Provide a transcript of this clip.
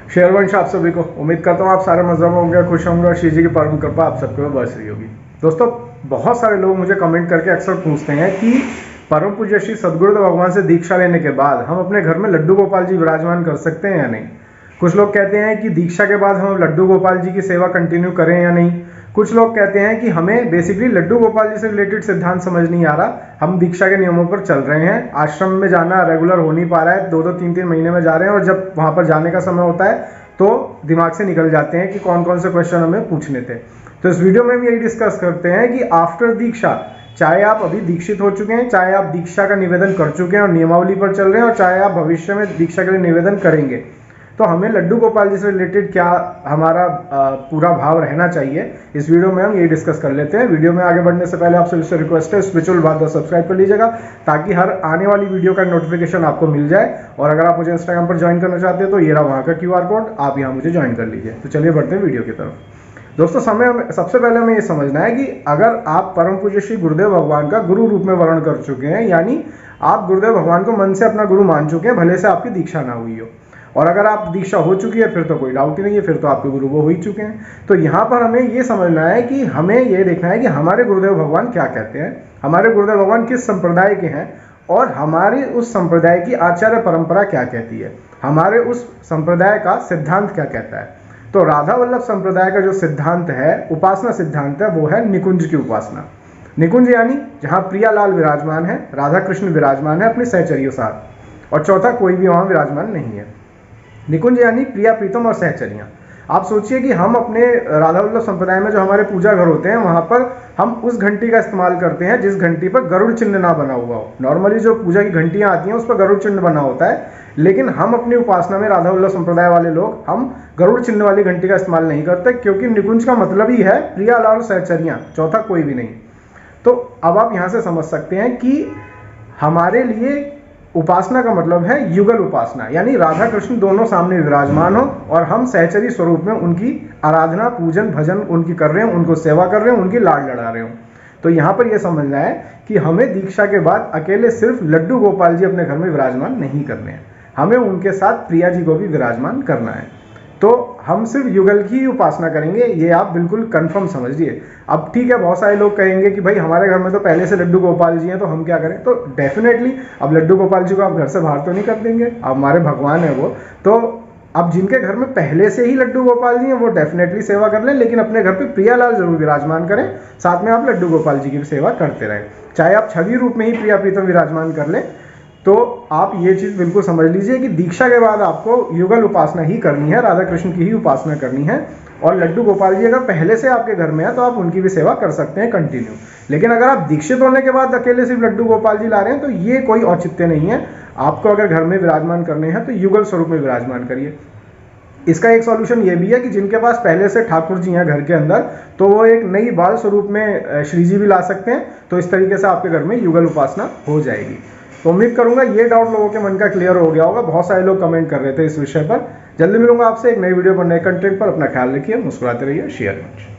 शेरवंश आप सभी को। उम्मीद करता हूँ आप सारे मज़े में होंगे, खुश होंगे और श्री जी की परम कृपा आप सबके बरस रही होगी। दोस्तों, बहुत सारे लोग मुझे कमेंट करके अक्सर पूछते हैं कि परम पूज्य श्री सद्गुरुदेव भगवान से दीक्षा लेने के बाद हम अपने घर में लड्डू गोपाल जी विराजमान कर सकते हैं या नहीं। कुछ लोग कहते हैं कि दीक्षा के बाद हम लड्डू गोपाल जी की सेवा कंटिन्यू करें या नहीं। कुछ लोग कहते हैं कि हमें बेसिकली लड्डू गोपाल जी से रिलेटेड सिद्धांत समझ नहीं आ रहा, हम दीक्षा के नियमों पर चल रहे हैं, आश्रम में जाना रेगुलर हो नहीं पा रहा है, 2-2 3-3 महीने में जा रहे हैं और जब वहां पर जाने का समय होता है तो दिमाग से निकल जाते हैं कि कौन कौन से क्वेश्चन हमें पूछने थे। तो इस वीडियो में भी यही डिस्कस करते हैं कि आफ्टर दीक्षा, चाहे आप अभी दीक्षित हो चुके हैं, चाहे आप दीक्षा का निवेदन कर चुके हैं और नियमावली पर चल रहे हैं, और चाहे आप भविष्य में दीक्षा के लिए निवेदन करेंगे, तो हमें लड्डू गोपाल जी से रिलेटेड क्या हमारा पूरा भाव रहना चाहिए, इस वीडियो में हम ये डिस्कस कर लेते हैं। वीडियो में आगे बढ़ने से पहले आप सभी से रिक्वेस्ट है, स्पिरिचुअल बात को सब्सक्राइब कर लीजिएगा ताकि हर आने वाली वीडियो का नोटिफिकेशन आपको मिल जाए। और अगर आप मुझे इंस्टाग्राम पर ज्वाइन करना चाहते हैं तो ये रहा वहाँ का QR कोड, आप यहाँ मुझे ज्वाइन कर लीजिए। तो चलिए बढ़ते हैं वीडियो की तरफ। दोस्तों, सबसे पहले हमें ये समझना है कि अगर आप परम पूज्य श्री गुरुदेव भगवान का गुरु रूप में वर्ण कर चुके हैं, यानी आप गुरुदेव भगवान को मन से अपना गुरु मान चुके हैं, भले से आपकी दीक्षा ना हुई हो, और अगर आप दीक्षा हो चुकी है फिर तो कोई डाउट ही नहीं है, फिर तो आपके गुरु वो हो ही चुके हैं। तो यहाँ पर हमें ये समझना है कि हमें ये देखना है कि हमारे गुरुदेव भगवान क्या कहते हैं, हमारे गुरुदेव भगवान किस संप्रदाय के हैं और हमारी उस संप्रदाय की आचार्य परंपरा क्या कहती है, हमारे उस संप्रदाय का सिद्धांत क्या कहता है। तो राधा वल्लभ संप्रदाय का जो सिद्धांत है, उपासना सिद्धांत है, वो है निकुंज की उपासना। निकुंज यानी जहाँ प्रियालाल विराजमान है, राधा कृष्ण विराजमान है अपने सहचरियों साथ, और चौथा कोई भी वहाँ विराजमान नहीं है। निकुंज यानी प्रिया प्रीतम और सहचरियां। आप सोचिए कि हम अपने राधा वल्लभ संप्रदाय में जो हमारे पूजा घर होते हैं वहां पर हम उस घंटी का इस्तेमाल करते हैं जिस घंटी पर गरुड़ चिन्ह ना बना हुआ हो। नॉर्मली जो पूजा की घंटियां आती हैं उस पर गरुड़ चिन्ह बना होता है, लेकिन हम अपनी उपासना में राधा वल्लभ संप्रदाय वाले लोग हम गरुड़ चिन्ह वाली घंटी का इस्तेमाल नहीं करते, क्योंकि निकुंज का मतलब ही है प्रियालाल सहचरियां, चौथा कोई भी नहीं। तो अब आप यहां से समझ सकते हैं कि हमारे लिए उपासना का मतलब है युगल उपासना, यानी राधा कृष्ण दोनों सामने विराजमान हो और हम सहचरी स्वरूप में उनकी आराधना, पूजन, भजन उनकी कर रहे हैं, उनको सेवा कर रहे हैं, उनकी लाड लड़ा रहे हो। तो यहाँ पर यह समझना है कि हमें दीक्षा के बाद अकेले सिर्फ लड्डू गोपाल जी अपने घर में विराजमान नहीं करने हैं, हमें उनके साथ प्रिया जी को भी विराजमान करना है। तो हम सिर्फ युगल की ही उपासना करेंगे, ये आप बिल्कुल कंफर्म समझिए। अब ठीक है, बहुत सारे लोग कहेंगे कि भाई हमारे घर में तो पहले से लड्डू गोपाल जी हैं तो हम क्या करें। तो डेफिनेटली अब लड्डू गोपाल जी को आप घर से बाहर तो नहीं कर देंगे, अब हमारे भगवान है वो। तो अब जिनके घर में पहले से ही लड्डू गोपाल जी हैं वो डेफिनेटली सेवा कर लें, लेकिन अपने घर पे प्रियालाल जरूर विराजमान करें, साथ में आप लड्डू गोपाल जी की भी सेवा करते रहें। चाहे आप छवि रूप में ही प्रिया प्रीतम विराजमान कर लें, तो आप ये चीज़ बिल्कुल समझ लीजिए कि दीक्षा के बाद आपको युगल उपासना ही करनी है, राधा कृष्ण की ही उपासना करनी है। और लड्डू गोपाल जी अगर पहले से आपके घर में है तो आप उनकी भी सेवा कर सकते हैं कंटिन्यू। लेकिन अगर आप दीक्षित होने के बाद अकेले सिर्फ लड्डू गोपाल जी ला रहे हैं तो ये कोई औचित्य नहीं है। आपको अगर घर में विराजमान करने हैं तो युगल स्वरूप में विराजमान करिए। इसका एक सॉल्यूशन ये भी है कि जिनके पास पहले से ठाकुर जी हैं घर के अंदर, तो वो एक नई बाल स्वरूप में श्री जी भी ला सकते हैं। तो इस तरीके से आपके घर में युगल उपासना हो जाएगी। तो उम्मीद करूंगा ये डाउट लोगों के मन का क्लियर हो गया होगा। बहुत सारे लोग कमेंट कर रहे थे इस विषय पर। जल्दी मिलूंगा आपसे एक नई वीडियो पर, नए कंटेंट पर। अपना ख्याल रखिए, मुस्कुराते रहिए, शेयर कीजिए।